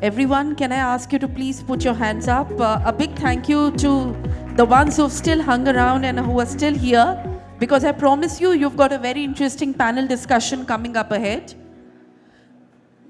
Everyone, can I ask you to please put your hands up? A big thank you to the ones who've still hung around and who are still here, because I promise you, you've got a very interesting panel discussion coming up ahead.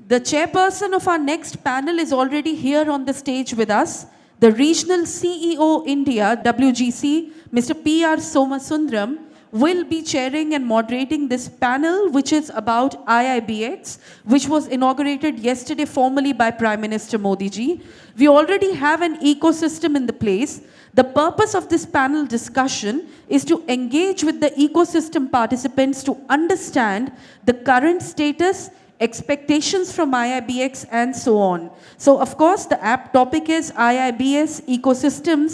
The chairperson of our next panel is already here on the stage with us. The Regional CEO India, WGC, Mr. P.R. Somasundaram, will be chairing and moderating this panel, which is about IIBX, which was inaugurated yesterday formally by Prime Minister Modi ji. We already have an ecosystem in the place. The purpose of this panel discussion is to engage with the ecosystem participants to understand the current status, expectations from IIBX, and so on. So, of course, the app topic is IIBX ecosystem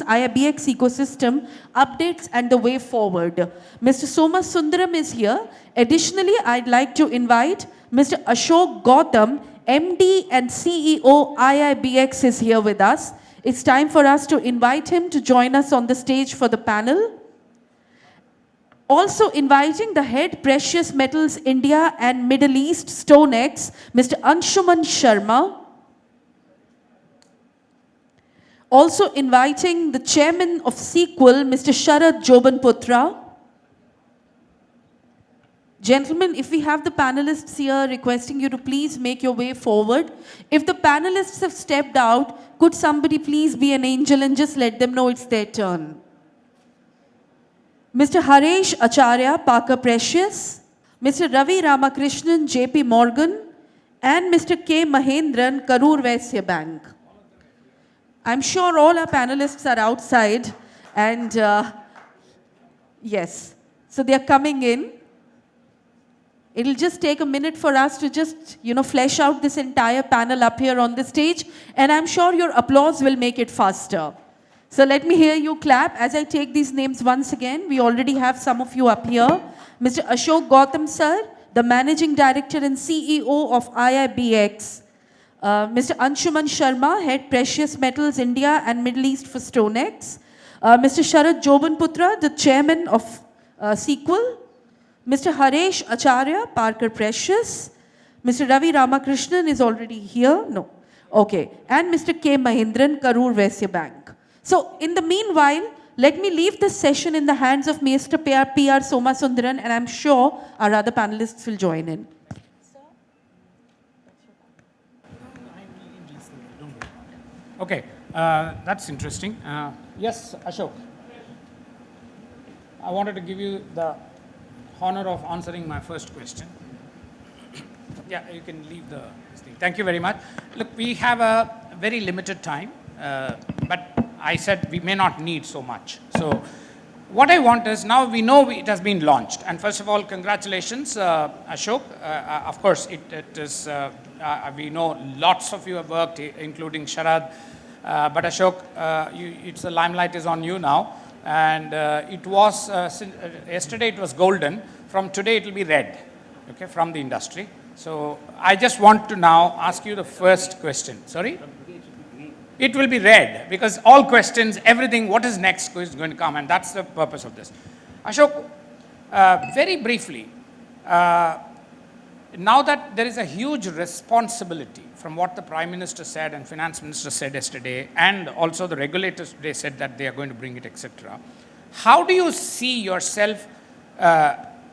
updates and the way forward. Mr. Soma Sundaram is here. Additionally, I'd like to invite Mr. Ashok Gautam, MD and CEO IIBX, is here with us. It's time for us to invite him to join us on the stage for the panel. Also inviting the head Precious Metals India and Middle East StoneX, Mr. Anshuman Sharma. Also inviting the chairman of Sequel, Mr. Sharad Jobanputra. Gentlemen, if we have the panelists here, requesting you to please make your way forward. If the panelists have stepped out, could somebody please be an angel and just let them know it's their turn. Mr. Haresh Acharya, Parker Precious, Mr. Ravi Ramakrishnan, JP Morgan, and Mr. K. Mahendran, Karur Vaisya Bank. I'm sure all our panelists are outside, and yes, so they are coming in. It'll just take a minute for us to just, flesh out this entire panel up here on the stage, and I'm sure your applause will make it faster. So let me hear you clap as I take these names once again. We already have some of you up here. Mr. Ashok Gautam, sir, the Managing Director and CEO of IIBX. Mr. Anshuman Sharma, Head Precious Metals India and Middle East for StoneX. Mr. Sharad Jobanputra, the Chairman of Sequel. Mr. Haresh Acharya, Parker Precious. Mr. Ravi Ramakrishnan is already here. No. Okay. And Mr. K. Mahendran, Karur Vaisya Bank. So, in the meanwhile, let me leave this session in the hands of Mr. P.R. Somasundaram, and I'm sure our other panelists will join in. Okay, that's interesting. Yes, Ashok. I wanted to give you the honor of answering my first question. Yeah, you can leave the thing. Thank you very much. Look, we have a very limited time, but I said we may not need so much. So what I want is, now we know it has been launched. And first of all, congratulations, Ashok. Of course, it is, we know lots of you have worked, including Sharad. But Ashok, it's the limelight is on you now. And it was, yesterday it was golden. From today it will be red, okay, from the industry. So I just want to now ask you the first question. Sorry? It will be red, because all questions, everything, what is next is going to come, and that's the purpose of this. Ashok, very briefly, now that there is a huge responsibility from what the Prime Minister said and Finance Minister said yesterday, and also the regulators today said that they are going to bring it, etc. How do you see yourself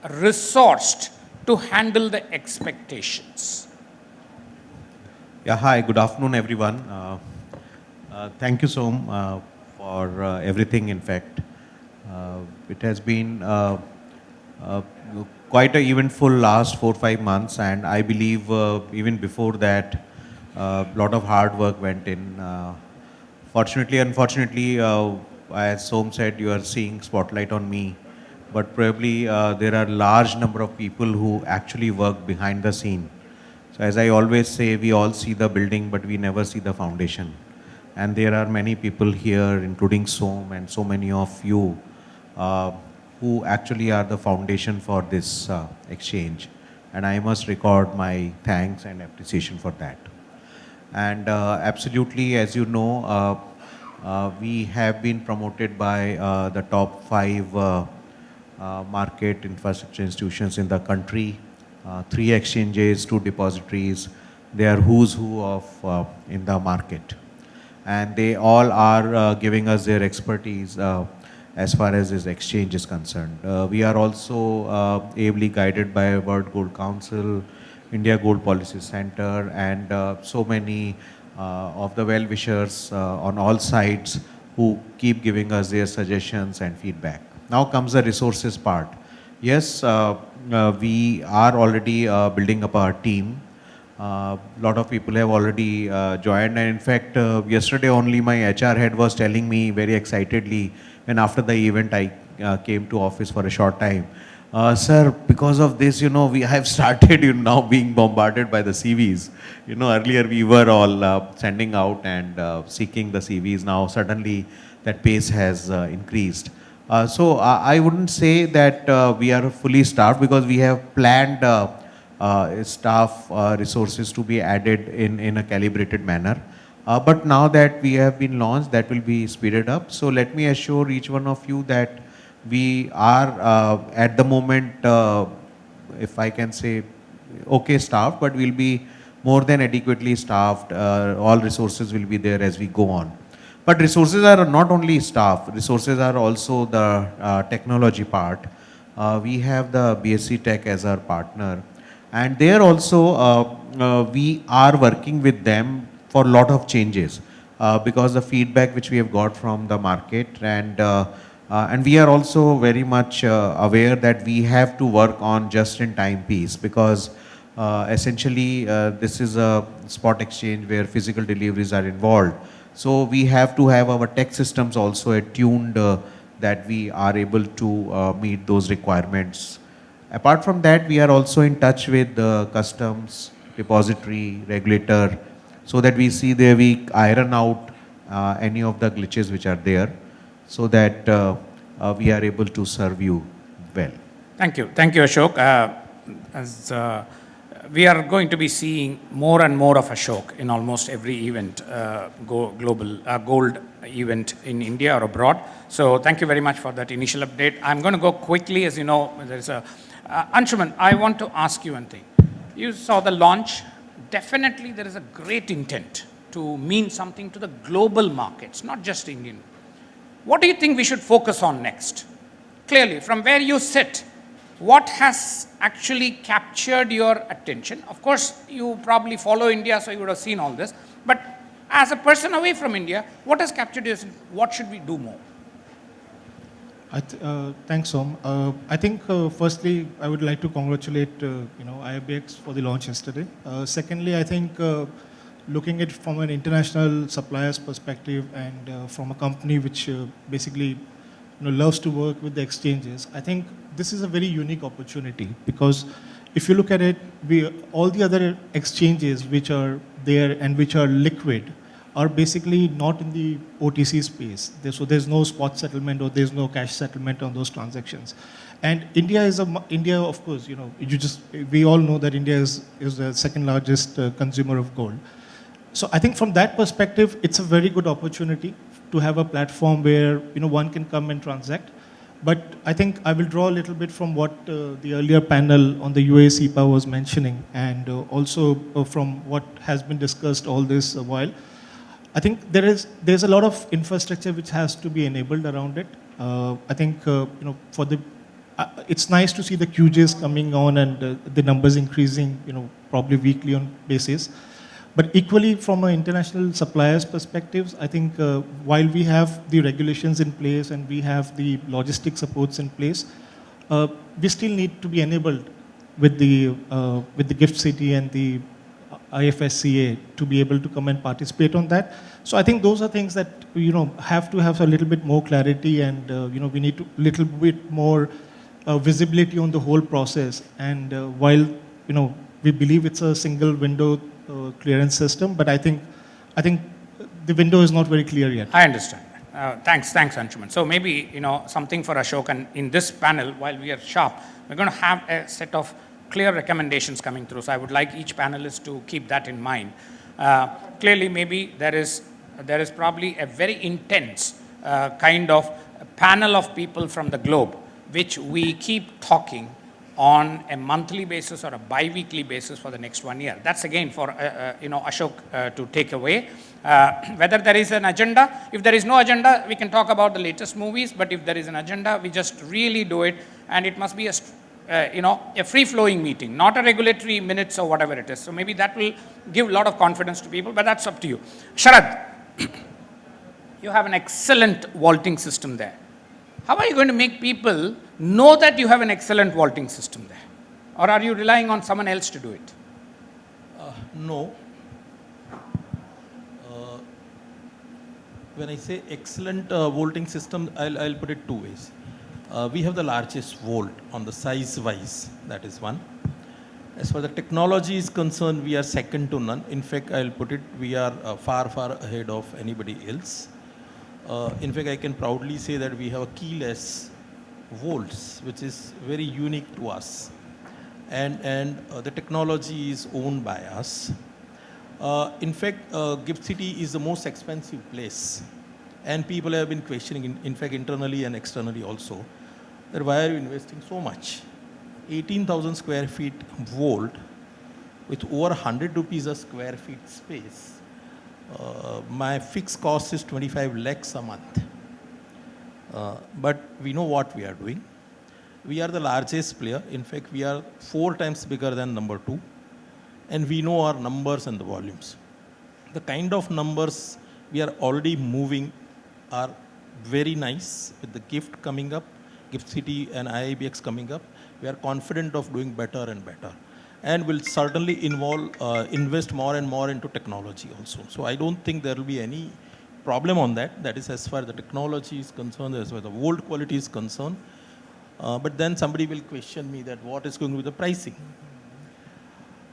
resourced to handle the expectations? Yeah, hi, good afternoon, everyone. Thank you, Som, for everything, in fact. It has been quite an eventful last 4-5 months, and I believe even before that, a lot of hard work went in. Fortunately, unfortunately, as Som said, you are seeing spotlight on me, but probably there are large number of people who actually work behind the scene. So as I always say, we all see the building, but we never see the foundation. And there are many people here, including Som and so many of you, who actually are the foundation for this exchange. And I must record my thanks and appreciation for that. And absolutely, as you know, we have been promoted by the top 5 market infrastructure institutions in the country, 3 exchanges, 2 depositories, They are who's who of in the market, and they all are giving us their expertise as far as this exchange is concerned. We are also ably guided by World Gold Council, India Gold Policy Center, and so many of the well-wishers on all sides who keep giving us their suggestions and feedback. Now comes the resources part. Yes, we are already building up our team. A lot of people have already joined, and in fact, yesterday only my HR head was telling me very excitedly when after the event I came to office for a short time. Sir, because of this, we have started now being bombarded by the CVs. Earlier we were all sending out and seeking the CVs. Now suddenly that pace has increased. So I wouldn't say that we are fully staffed, because we have planned staff resources to be added in a calibrated manner. But now that we have been launched, that will be speeded up. So let me assure each one of you that we are at the moment, if I can say, okay staffed, but we'll be more than adequately staffed. All resources will be there as we go on. But resources are not only staff, resources are also the technology part. We have the BSc Tech as our partner, and there also we are working with them for a lot of changes because the feedback which we have got from the market, and we are also very much aware that we have to work on just-in-time piece, because essentially this is a spot exchange where physical deliveries are involved. So we have to have our tech systems also attuned that we are able to meet those requirements. Apart from that, we are also in touch with the customs, depository, regulator, so that we see there we iron out any of the glitches which are there, so that we are able to serve you well. Thank you, Ashok. As we are going to be seeing more and more of Ashok in almost every event, global gold event in India or abroad. So thank you very much for that initial update. I'm going to go quickly, as you know, there's a Anshuman, I want to ask you one thing. You saw the launch. Definitely there is a great intent to mean something to the global markets, not just Indian. What do you think we should focus on next? Clearly, from where you sit, what has actually captured your attention? Of course, you probably follow India, so you would have seen all this. But as a person away from India, what has captured your attention? What should we do more? Thanks, Som. I think firstly, I would like to congratulate IIBX for the launch yesterday. Secondly, I think looking at it from an international supplier's perspective and from a company which basically loves to work with the exchanges, I think this is a very unique opportunity, because if you look at it, all the other exchanges which are there and which are liquid are basically not in the OTC space. So there's no spot settlement or there's no cash settlement on those transactions. And India, of course, we all know that India is the second largest consumer of gold. So I think from that perspective, it's a very good opportunity to have a platform where one can come and transact. But I think I will draw a little bit from what the earlier panel on the UAE-CEPA was mentioning, and also from what has been discussed all this while. I think there's a lot of infrastructure which has to be enabled around it. I think it's nice to see the QJs coming on and the numbers increasing, probably weekly on basis. But equally, from an international suppliers' perspectives, I think while we have the regulations in place and we have the logistic supports in place, we still need to be enabled with the GIFT City and the IFSCA to be able to come and participate on that. So I think those are things that have to have a little bit more clarity, and we need to little bit more visibility on the whole process. And while we believe it's a single window clearance system, but I think the window is not very clear yet. I understand. Thanks, Anshuman. So maybe something for Ashok, and in this panel, while we are sharp, we're going to have a set of clear recommendations coming through. So I would like each panelist to keep that in mind. Clearly, maybe there is probably a very intense kind of panel of people from the globe, which we keep talking, on a monthly basis or a bi-weekly basis for the next 1 year. That's again for Ashok to take away. Whether there is an agenda, if there is no agenda, we can talk about the latest movies, but if there is an agenda, we just really do it, and it must be a free-flowing meeting, not a regulatory minutes or whatever it is. So maybe that will give a lot of confidence to people, but that's up to you. Sharad, you have an excellent vaulting system there. How are you going to make people know that you have an excellent vaulting system there? Or are you relying on someone else to do it? No. When I say excellent vaulting system, I'll put it two ways. We have the largest vault on the size wise, that is one. As far as the technology is concerned, we are second to none. In fact, I'll put it, we are far ahead of anybody else. In fact, I can proudly say that we have a keyless vaults, which is very unique to us. And the technology is owned by us. In fact, Gift City is the most expensive place. And people have been questioning, in fact, internally and externally also, that why are you investing so much? 18,000 square feet vault with over 100 rupees a square feet space. My fixed cost is 25 lakhs a month. But we know what we are doing. We are the largest player. In fact, we are 4 times bigger than number 2. And we know our numbers and the volumes. The kind of numbers we are already moving are very nice with the gift coming up, Gift City and IIBX coming up. We are confident of doing better and better. And will certainly invest more and more into technology also. So I don't think there will be any problem on that. That is as far as the technology is concerned, as far as the vault quality is concerned. But then somebody will question me that what is going to be the pricing.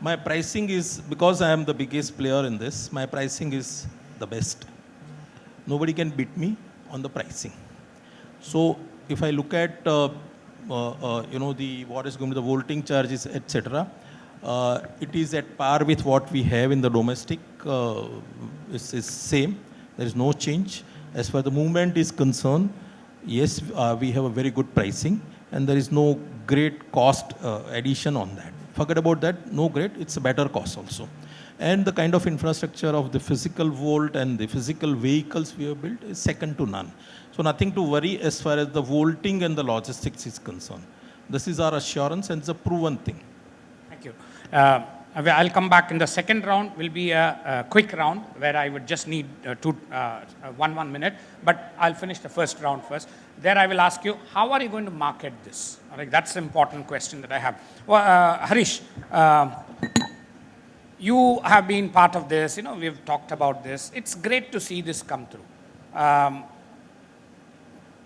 My pricing is, because I am the biggest player in this, my pricing is the best. Nobody can beat me on the pricing. So if I look at what is going to be the vaulting charges, etc., it is at par with what we have in the domestic. It's same. There is no change. As far as the movement is concerned, yes, we have a very good pricing, and there is no great cost addition on that. Forget about that. No great. It's a better cost also. And the kind of infrastructure of the physical vault and the physical vehicles we have built is second to none. So nothing to worry as far as the vaulting and the logistics is concerned. This is our assurance, and it's a proven thing. Thank you. I'll come back in the second round. Will be a quick round where I would just need 1 minute. But I'll finish the first round first. There I will ask you, how are you going to market this? All right, that's an important question that I have. Well, Harish, you have been part of this. We've talked about this. It's great to see this come through.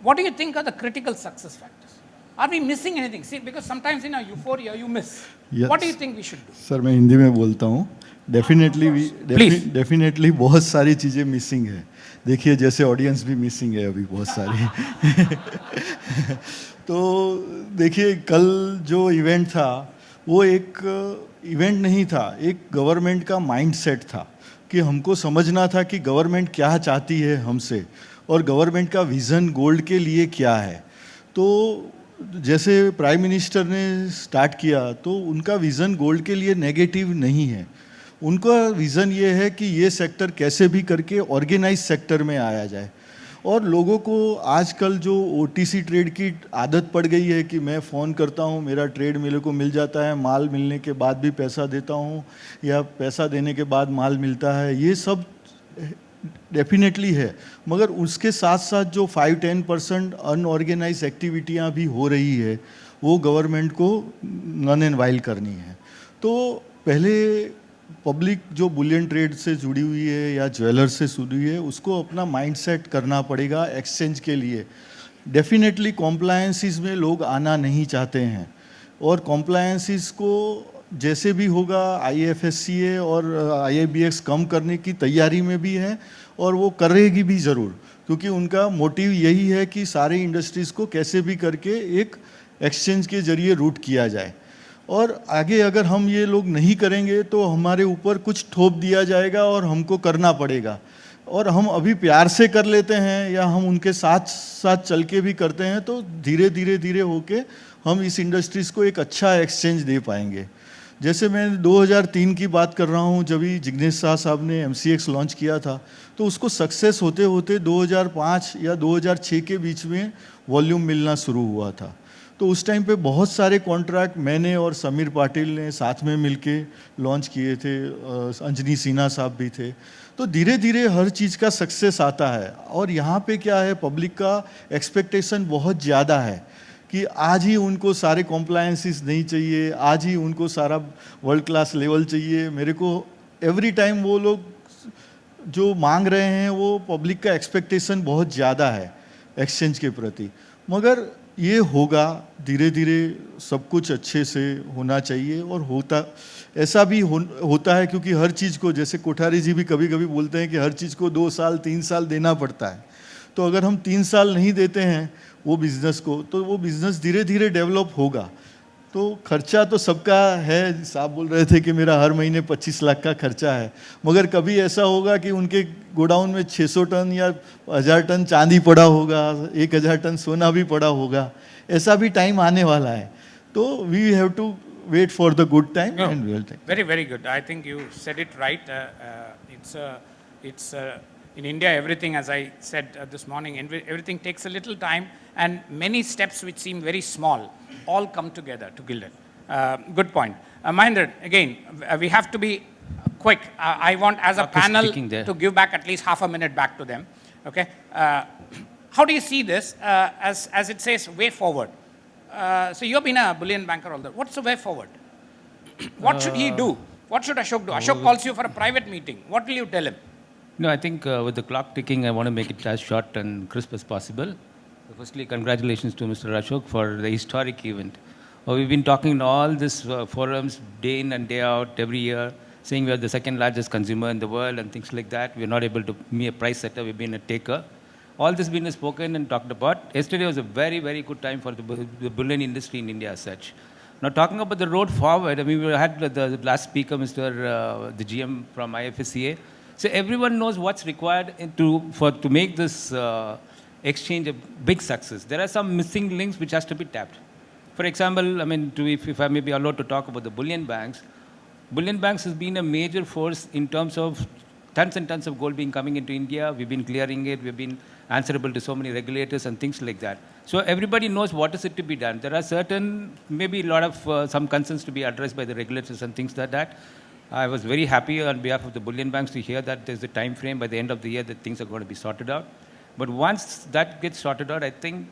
What do you think are the critical success factors? Are we missing anything? See, because sometimes in a euphoria you miss. Yes. What do you think we should do? Sir मैं हिंदी में बोलता हूँ. Definitely बहुत सारी चीज़ें missing है. देखिए जैसे ऑडियंस भी मिसिंग है अभी बहुत सारी. तो देखिए कल जो इवेंट था वो एक इवेंट नहीं था, एक गवर्नमेंट का माइंडसेट था कि हमको समझना था कि गवर्नमेंट क्या चाहती है हमसे और गवर्नमेंट का विज़न गोल्ड के लिए क्या है. तो जैसे प्राइम मिनिस्टर ने स्टार्ट किया तो उनका विज़न गोल्ड के लिए नेगेटिव नहीं है. उनका विज़न ये है कि ये सेक्टर कैसे भी करके ऑर्गेनाइज सेक्टर में आया जाए. और लोगों को आजकल जो ओटीसी ट्रेड की आदत पड़ गई है कि मैं फ़ोन करता हूँ, मेरा ट्रेड मेरे को मिल जाता है, माल मिलने के बाद भी पैसा देता हूँ या पैसा देने के बाद माल मिलता है, ये सब डेफिनेटली है. मगर उसके साथ साथ जो 5-10% अनऑर्गेनाइज एक्टिविटियाँ भी हो रही है वो गवर्नमेंट को नन एंड वाइल करनी है. तो पहले पब्लिक जो बुलियन ट्रेड से जुड़ी हुई है या ज्वेलर से जुड़ी हुई है उसको अपना माइंडसेट करना पड़ेगा एक्सचेंज के लिए. डेफिनेटली कॉम्प्लायंसिस में लोग आना नहीं चाहते हैं और कॉम्प्लायंसिस को जैसे भी होगा IFSCA और IIBX कम करने की तैयारी में भी है और वो करेगी भी ज़रूर, क्योंकि उनका मोटिव यही है कि सारे इंडस्ट्रीज़ को कैसे भी करके एक एक्सचेंज के ज़रिए रूट किया जाए. और आगे अगर हम ये लोग नहीं करेंगे तो हमारे ऊपर कुछ थोप दिया जाएगा और हमको करना पड़ेगा. और हम अभी प्यार से कर लेते हैं या हम उनके साथ साथ चल के भी करते हैं तो धीरे धीरे होके हम इस इंडस्ट्रीज़ को एक अच्छा एक्सचेंज दे पाएंगे। जैसे मैं 2003 की बात कर रहा हूँ, जब भी जिग्नेश शाह साहब ने MCX लॉन्च किया था, तो उसको सक्सेस होते होते 2005 या 2006 के बीच में वॉल्यूम मिलना शुरू हुआ था। तो उस टाइम पे बहुत सारे कॉन्ट्रैक्ट मैंने और समीर पाटिल ने साथ में मिलके लॉन्च किए थे, अंजनी सिन्हा साहब भी थे। तो धीरे धीरे हर चीज़ का सक्सेस आता है, और यहाँ पे क्या है, पब्लिक का एक्सपेक्टेशन बहुत ज़्यादा है कि आज ही उनको सारे कॉम्प्लायंसेस नहीं चाहिए, आज ही उनको सारा वर्ल्ड क्लास लेवल चाहिए। मेरे को एवरी टाइम वो लोग जो मांग रहे हैं, वो पब्लिक का एक्सपेक्टेशन बहुत ज़्यादा है एक्सचेंज के प्रति। मगर ये होगा, धीरे धीरे सब कुछ अच्छे से होना चाहिए, और होता ऐसा भी होता है, क्योंकि हर चीज़ को, जैसे कोठारी जी भी कभी कभी बोलते हैं कि हर चीज़ को 2 साल 3 साल देना पड़ता है। तो अगर हम 3 साल नहीं देते हैं वो बिज़नेस को, तो वो बिज़नेस धीरे धीरे डेवलप होगा। तो खर्चा तो सबका है, साहब बोल रहे थे कि मेरा हर महीने 25 लाख का खर्चा है, मगर कभी ऐसा होगा कि उनके गोडाउन में 600 टन या 1000 टन चांदी पड़ा होगा, 1000 टन सोना भी पड़ा होगा, ऐसा भी टाइम आने वाला है। तो we have to wait for the good time and we'll take. Very, very good. I think you said it right. It's in India, everything, as I said this morning, everything takes a little time, and many steps which seem very small all come together to build it. Good point. Mahendra, again, we have to be quick. I want, as a Clock is panel, ticking there. to give back at least half a minute back to them. Okay. How do you see this as it says way forward? So you've been a bullion banker all that. What's the way forward? What should he do? What should Ashok do? Ashok calls you for a private meeting. What will you tell him? No, I think with the clock ticking, I want to make it as short and crisp as possible. Firstly, congratulations to Mr. Ashok for the historic event. We've been talking in all these forums day in and day out, every year, saying we are the second largest consumer in the world and things like that. We're not able to be a price setter, we've been a taker. All this been spoken and talked about. Yesterday was a very, very good time for the bullion industry in India as such. Now, talking about the road forward, I mean, we had the last speaker, the GM from IFSCA. So everyone knows what's required to make this exchange a big success. There are some missing links which has to be tapped. For example, I mean, if I may be allowed to talk about the bullion banks has been a major force in terms of tons and tons of gold being coming into India. We've been clearing it. We've been answerable to so many regulators and things like that. So everybody knows what is it to be done. There are certain, maybe a lot of some concerns to be addressed by the regulators and things like that. I was very happy on behalf of the bullion banks to hear that there's a time frame by the end of the year that things are going to be sorted out. But once that gets sorted out, I think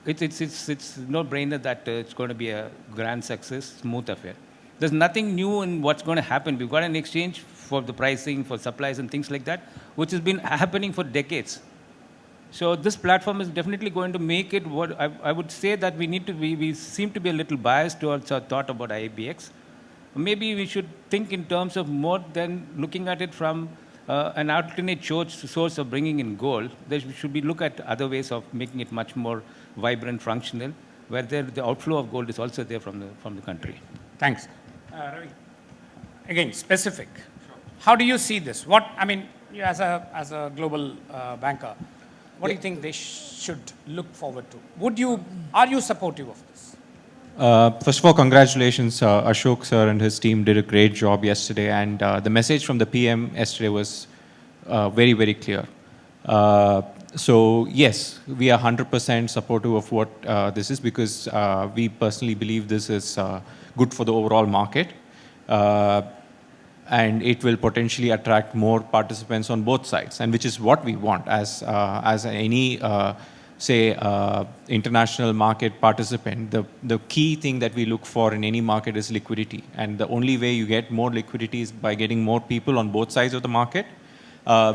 it's no brainer that it's going to be a grand success, smooth affair. There's nothing new in what's going to happen. We've got an exchange for the pricing, for supplies and things like that, which has been happening for decades. So this platform is definitely going to make it what I would say that we seem to be a little biased towards our thought about IIBX. Maybe we should think in terms of more than looking at it from an alternate source of bringing in gold. There should be look at other ways of making it much more vibrant, functional, where the outflow of gold is also there from the country. Thanks. Ravi, again, specific. How do you see this? What, I mean, you as a global banker, what do you think they should look forward to? Are you supportive of this? First of all, congratulations, Ashok sir and his team did a great job yesterday, and the message from the PM yesterday was very, very clear. So yes, we are 100% supportive of what this is, because we personally believe this is good for the overall market, and it will potentially attract more participants on both sides, and which is what we want as any international market participant. The key thing that we look for in any market is liquidity, and the only way you get more liquidity is by getting more people on both sides of the market,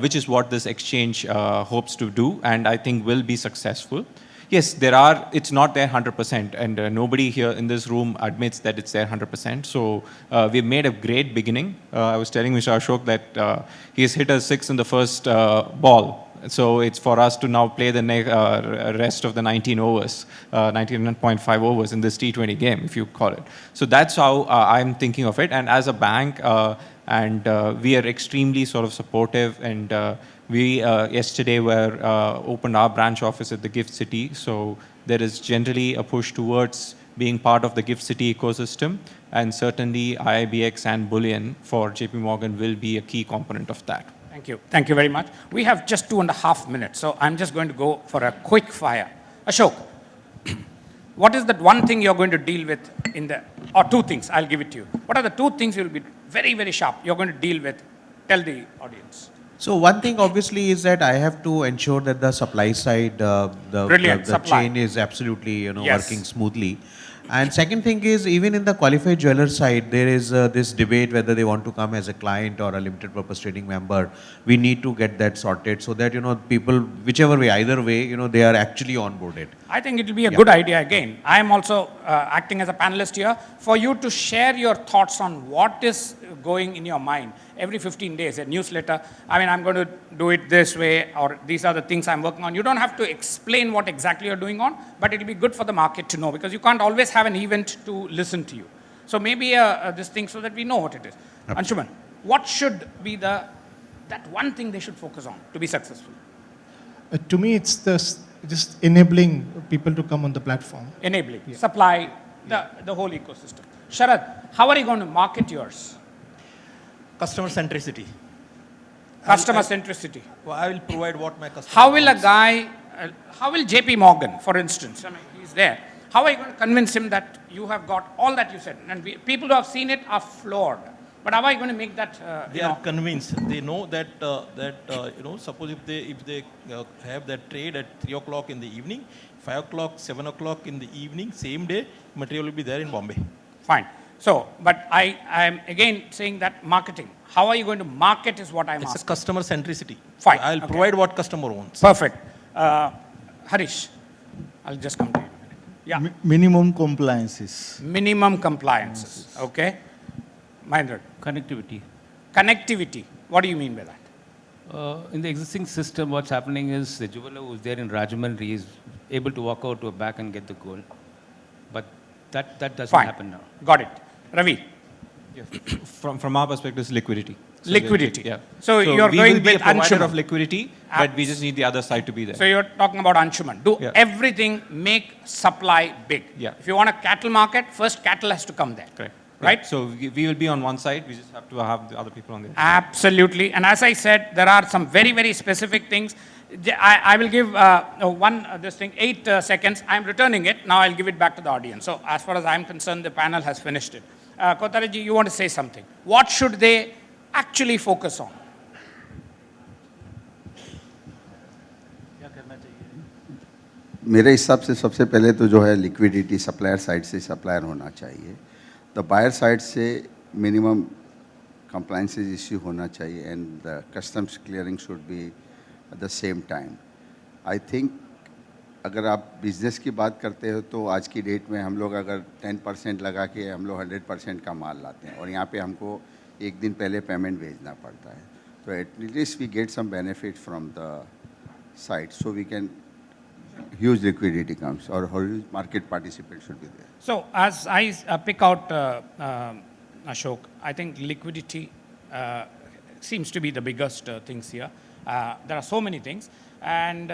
which is what this exchange hopes to do, and I think will be successful. Yes, it's not there 100%, and nobody here in this room admits that it's there 100%. So we've made a great beginning. I was telling Mr. Ashok that he has hit a 6 in the first ball. So it's for us to now play the rest of the 19 overs, 19.5 overs in this T20 game, if you call it. So that's how I'm thinking of it. And as a bank, we are extremely sort of supportive, and we yesterday opened our branch office at the Gift City. So there is generally a push towards being part of the Gift City ecosystem, and certainly IIBX and Bullion for JP Morgan will be a key component of that. Thank you. Thank you very much. We have just 2.5 minutes, so I'm just going to go for a quick fire. Ashok, what is that one thing you're going to deal with or two things, I'll give it to you. What are the two things you'll be very, very sharp you're going to deal with? Tell the audience. So one thing obviously is that I have to ensure that the supply side, Brilliant, the supply. chain is absolutely Yes. working smoothly. And second thing is, even in the qualified jeweler side, there is this debate whether they want to come as a client or a limited purpose trading member. We need to get that sorted so that people, whichever way, either way, they are actually onboarded. I think it will be a good idea again. I am also acting as a panelist here for you to share your thoughts on what is going in your mind. Every 15 days, a newsletter. I mean, I'm going to do it this way, or these are the things I'm working on. You don't have to explain what exactly you're doing on, but it'll be good for the market to know, because you can't always have an event to listen to you. So maybe this thing so that we know what it is. Anshuman, what should be that one thing they should focus on to be successful? To me, it's just enabling people to come on the platform. Enabling, supply, the whole ecosystem. Sharad, how are you going to market yours? Customer centricity. Customer centricity. Well, I will provide what my customer How will a wants. guy, how will JP Morgan, for instance, I mean, he's there. How are you going to convince him that you have got all that you said? And people who have seen it are floored. But how are you going to make that, They are convinced. They know that suppose if they have that trade at 3 o'clock in the evening, 5 o'clock, 7 o'clock in the evening, same day, material will be there in Bombay. Fine. So, but I am again saying that marketing. How are you going to market is what I'm It's a asking. customer centricity. Fine. I'll Okay. provide what customer wants. Perfect. Harish, I'll just come to you. Yeah. Minimum compliances. Minimum compliances. Okay. Mahendra, Connectivity. connectivity. What do you mean by that? In the existing system, what's happening is the jeweler who's there in Rajahmundry is able to walk out to a back and get the gold. But that doesn't Fine. happen now. Got it. Ravi, From our perspective, it's liquidity. So liquidity. Yeah. So you're we going will be a with provider Anshuman. of liquidity, but we just need the other side to be there. So you're talking about Anshuman. Do Yeah. everything, make supply big. Yeah. If you want a cattle market, first cattle has to come there. Correct. Right? Yeah. So we will be on one side. We just have to have the other people on the other. Absolutely. And as I said, there are some very, very specific things. I will give this thing, 8 seconds. I'm returning it. Now I'll give it back to the audience. So as far as I'm concerned, the panel has finished it. Kotaraji, you want to say something? What should they actually focus on? मेरे हिसाब से सबसे पहले तो जो है liquidity supplier side से supplier होना चाहिए, द बायर साइड से मिनिमम कंप्लायंसेस इश्यू होना चाहिए, and the customs clearing should be at the same time. I think अगर आप बिज़नेस की बात करते हो तो आज की डेट में हम लोग अगर 10% लगा के हम लोग 100% का माल लाते हैं, और यहाँ पे हमको एक दिन पहले पेमेंट भेजना पड़ता है. तो at least we get some benefit from the site, so we can huge liquidity comes, or huge market participants should be there. So as I pick out Ashok, I think liquidity seems to be the biggest things here. There are so many things, and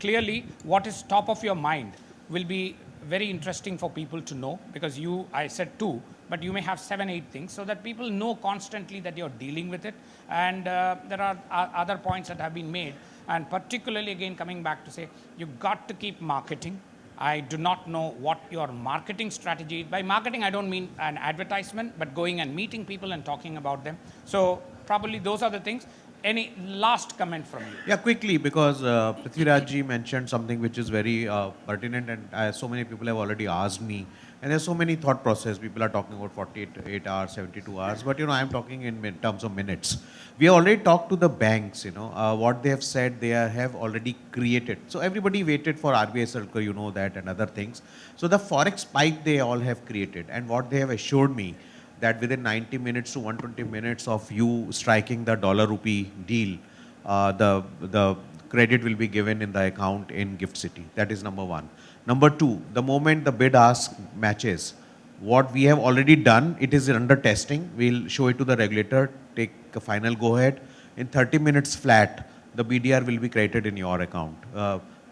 clearly what is top of your mind will be very interesting for people to know, because I said 2, but you may have 7, 8 things, so that people know constantly that you're dealing with it. And there are other points that have been made, and particularly again coming back to say, you've got to keep marketing. I do not know what your marketing strategy is. By marketing, I don't mean an advertisement, but going and meeting people and talking about them. So probably those are the things. Any last comment from you? Yeah, quickly, because Prithviraj ji mentioned something which is very pertinent, and so many people have already asked me. And there's so many thought process. People are talking about 48 hours, 72 hours, but I'm talking in terms of minutes. We have already talked to the banks, what they have said, they have already created. So everybody waited for RBI circle, that, and other things. So the forex spike they all have created, and what they have assured me, that within 90 minutes to 120 minutes of you striking the dollar-rupee deal, the credit will be given in the account in Gift City. That is number 1. Number 2, the moment the bid-ask matches, what we have already done, it is under testing. We'll show it to the regulator, take a final go-ahead. In 30 minutes flat, the BDR will be credited in your account.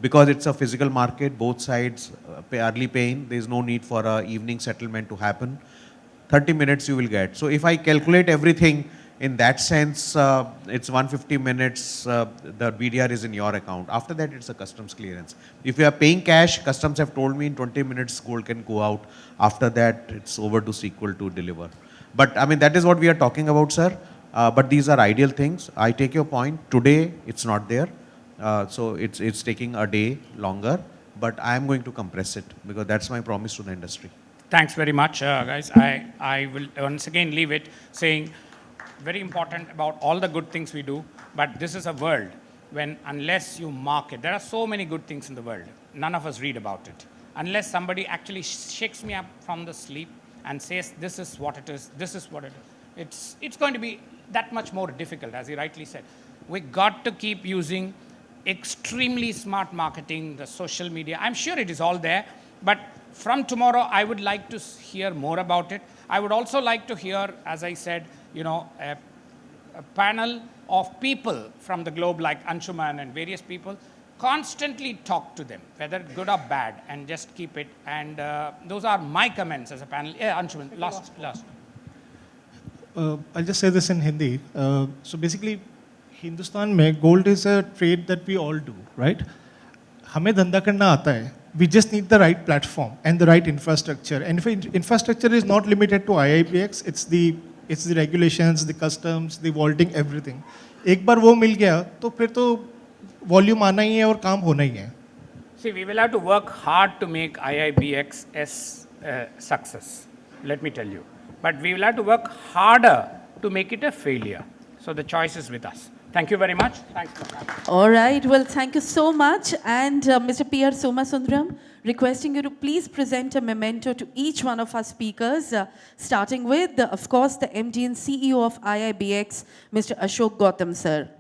because it's a physical market, both sides pay early paying, there is no need for a evening settlement to happen. 30 minutes you will get. So if I calculate everything in that sense, it's 150 minutes, the BDR is in your account. After that, it's a customs clearance. If you are paying cash, customs have told me in 20 minutes gold can go out. After that, it's over to sequel to deliver. But I mean, that is what we are talking about, sir. But these are ideal things. I take your point. Today, it's not there. So it's taking a day longer, but I am going to compress it because that's my promise to the industry. Thanks very much, guys. I will once again leave it saying very important about all the good things we do, but this is a world when unless you market, there are so many good things in the world, none of us read about it. Unless somebody actually shakes me up from the sleep and says, this is what it is, this is what it is, it's going to be that much more difficult, as he rightly said. We got to keep using extremely smart marketing, the social media. I'm sure it is all there, but from tomorrow, I would like to hear more about it. I would also like to hear, as I said, you know, a panel of people from the globe like Anshuman and various people, constantly talk to them, whether good or bad, and just keep it. And those are my comments as a panel. Yeah, Anshuman, last. I'll just say this in Hindi. So basically, Hindustan में gold is a trade that we all do, right? हमें धंधा करना आता है. We just need the right platform and the right infrastructure. And if infrastructure is not limited to IIBX, it's the regulations, the customs, the vaulting, everything. एक बार वो मिल गया, तो फिर तो volume आना ही है और काम होना ही है. See, we will have to work hard to make IIBX a success, let me tell you. But we will have to work harder to make it a failure. So the choice is with us. Thank you very much. Thanks for coming. All right, well, thank you so much. And Mr. P.R. Somasundaram, requesting you to please present a memento to each one of our speakers, starting with, of course, the MD and CEO of IIBX, Mr. Ashok Gautam, sir.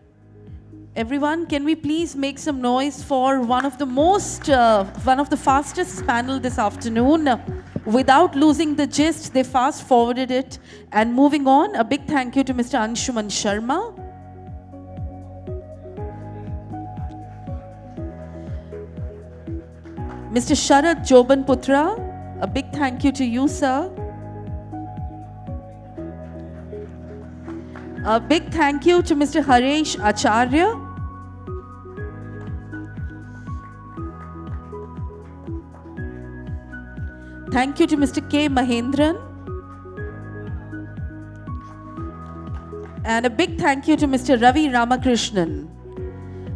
Everyone, can we please make some noise for one of the fastest panel this afternoon? Without losing the gist, they fast forwarded it. And moving on, a big thank you to Mr. Anshuman Sharma. Mr. Sharad Joban Putra, a big thank you to you, sir. A big thank you to Mr. Haresh Acharya. Thank you to Mr. K. Mahendran. And a big thank you to Mr. Ravi Ramakrishnan.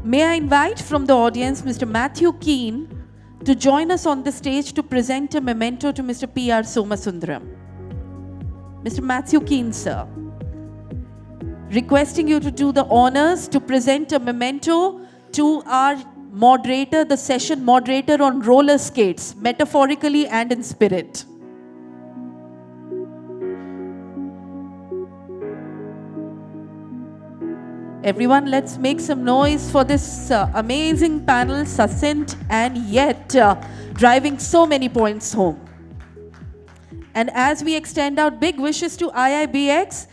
May I invite from the audience Mr. Matthew Keane to join us on the stage to present a memento to Mr. P.R. Somasundaram. Mr. Matthew Keane, sir. Requesting you to do the honors to present a memento to our moderator, the session moderator on roller skates, metaphorically and in spirit. Everyone, let's make some noise for this amazing panel, succinct and yet driving so many points home. And as we extend out big wishes to IIBX,